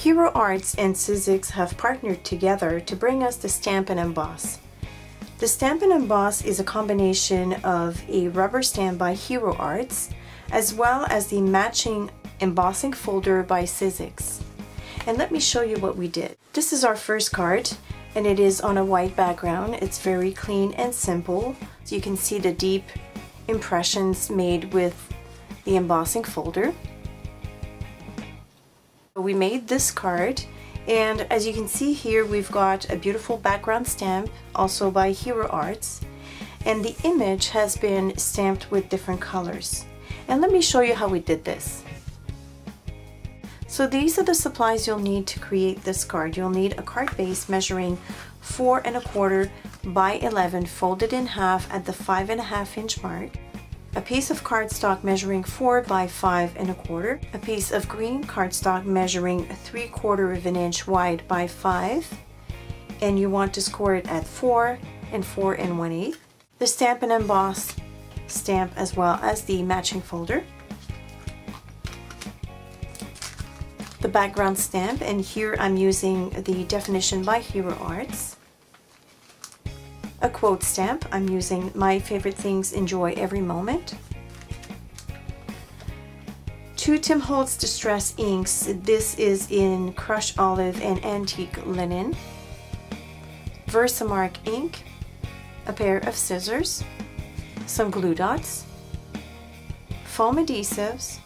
Hero Arts and Sizzix have partnered together to bring us the Stamp and Emboss. The Stamp and Emboss is a combination of a rubber stamp by Hero Arts as well as the matching embossing folder by Sizzix. And let me show you what we did. This is our first card and it is on a white background. It's very clean and simple. So you can see the deep impressions made with the embossing folder. We made this card, and as you can see here, we've got a beautiful background stamp also by Hero Arts, and the image has been stamped with different colors. And let me show you how we did this. So these are the supplies you'll need to create this card. You'll need a card base measuring 4 1/4 by 11 folded in half at the 5 1/2 inch mark, a piece of cardstock measuring 4 by 5 1/4, a piece of green cardstock measuring 3/4 inch wide by 5, and you want to score it at 4 and 4 1/8, the Stamp and Emboss stamp as well as the matching folder, the background stamp, and here I'm using the definition by Hero Arts, a quote stamp. I'm using "My favorite things, enjoy every moment." 2 Tim Holtz Distress inks. This is in crushed olive and antique linen. Versamark ink, a pair of scissors, some glue dots, foam adhesives,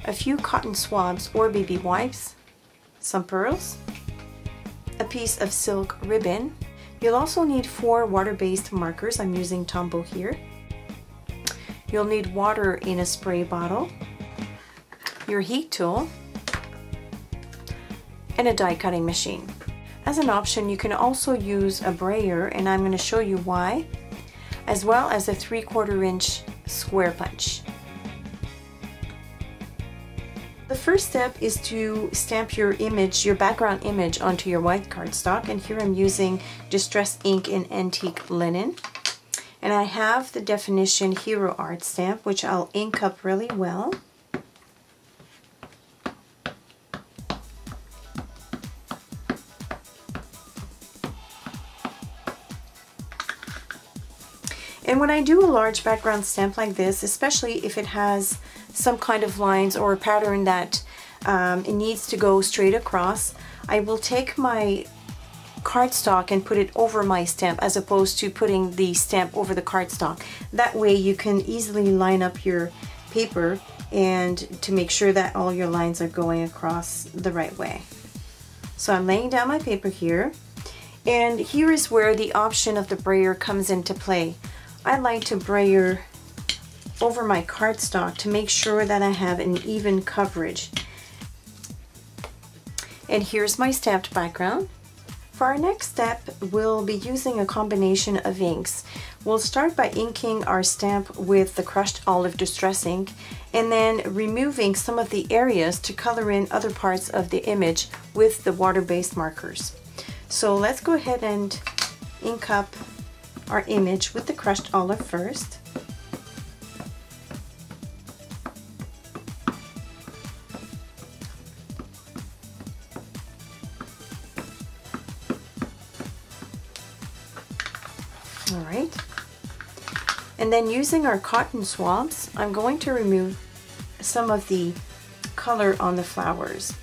a few cotton swabs or baby wipes, some pearls, a piece of silk ribbon. You'll also need 4 water-based markers. I'm using Tombow here. You'll need water in a spray bottle, your heat tool, and a die cutting machine. As an option, you can also use a brayer, and I'm going to show you why, as well as a 3/4 inch square punch. The first step is to stamp your image, your background image, onto your white cardstock, and here I'm using Distress ink in antique linen. And I have the definition Hero Art stamp, which I'll ink up really well. And when I do a large background stamp like this, especially if it has some kind of lines or a pattern that it needs to go straight across, I will take my cardstock and put it over my stamp as opposed to putting the stamp over the cardstock. That way you can easily line up your paper and to make sure that all your lines are going across the right way. So I'm laying down my paper here, and here is where the option of the brayer comes into play. I like to brayer over my cardstock to make sure that I have an even coverage. And here's my stamped background. For our next step, we'll be using a combination of inks. We'll start by inking our stamp with the crushed olive distress ink, and then removing some of the areas to color in other parts of the image with the water-based markers. So let's go ahead and ink up our image with the crushed olive first. All right. And then using our cotton swabs, I'm going to remove some of the color on the flowers.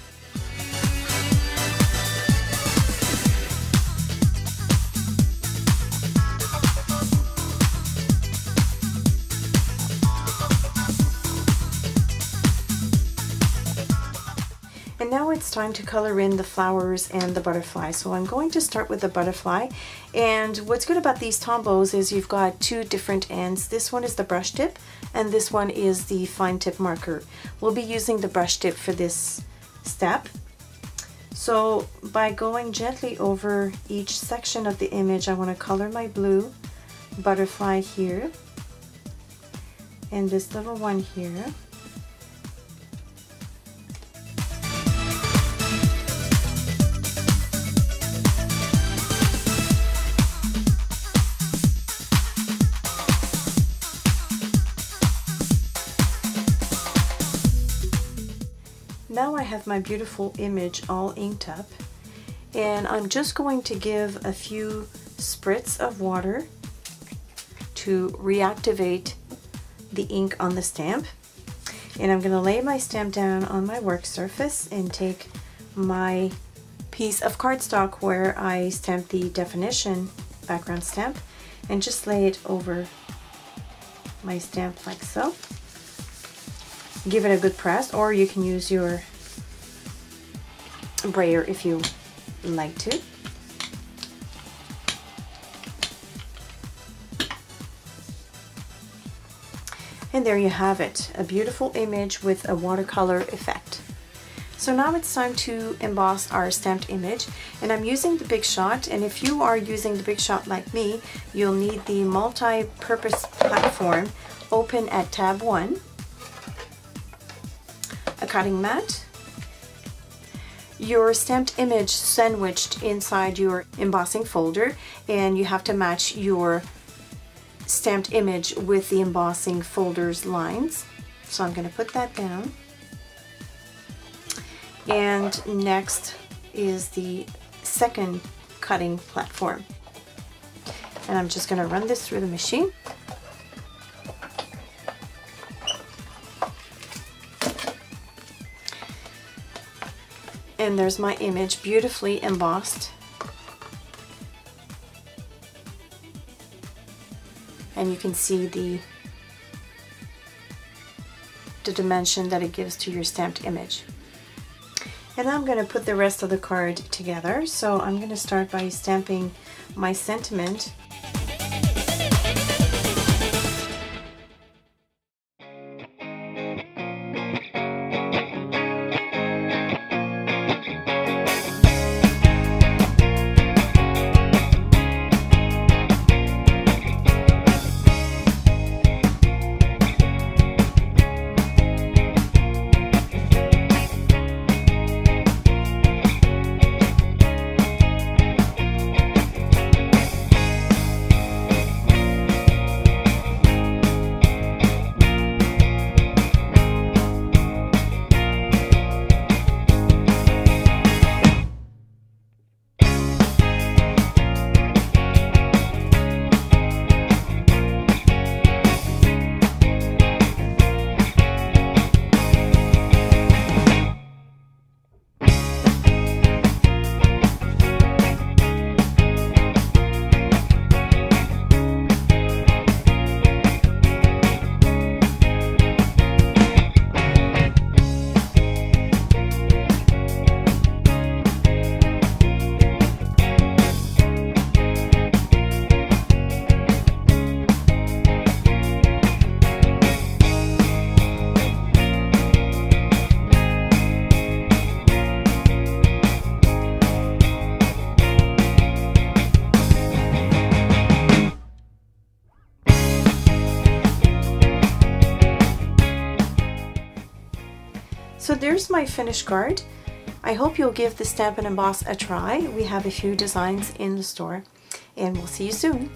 And now it's time to color in the flowers and the butterfly. So I'm going to start with the butterfly. And what's good about these Tombows is you've got 2 different ends. This one is the brush tip and this one is the fine tip marker. We'll be using the brush tip for this step. So by going gently over each section of the image, I want to color my blue butterfly here and this little one here. now I have my beautiful image all inked up, and I'm just going to give a few spritz of water to reactivate the ink on the stamp. And I'm going to lay my stamp down on my work surface and take my piece of cardstock where I stamped the definition background stamp and just lay it over my stamp like so. Give it a good press, or you can use your brayer if you like to. And there you have it, a beautiful image with a watercolor effect. So now it's time to emboss our stamped image, and I'm using the Big Shot, and if you are using the Big Shot like me, you'll need the multi-purpose platform open at tab 1, a cutting mat, your stamped image sandwiched inside your embossing folder, and you have to match your stamped image with the embossing folder's lines. So I'm going to put that down. And next is the second cutting platform. And I'm just going to run this through the machine. And there's my image beautifully embossed. And you can see the dimension that it gives to your stamped image. And I'm going to put the rest of the card together. So I'm going to start by stamping my sentiment. So there's my finished card. I hope you'll give the Stamp and Emboss a try. We have a few designs in the store, and we'll see you soon.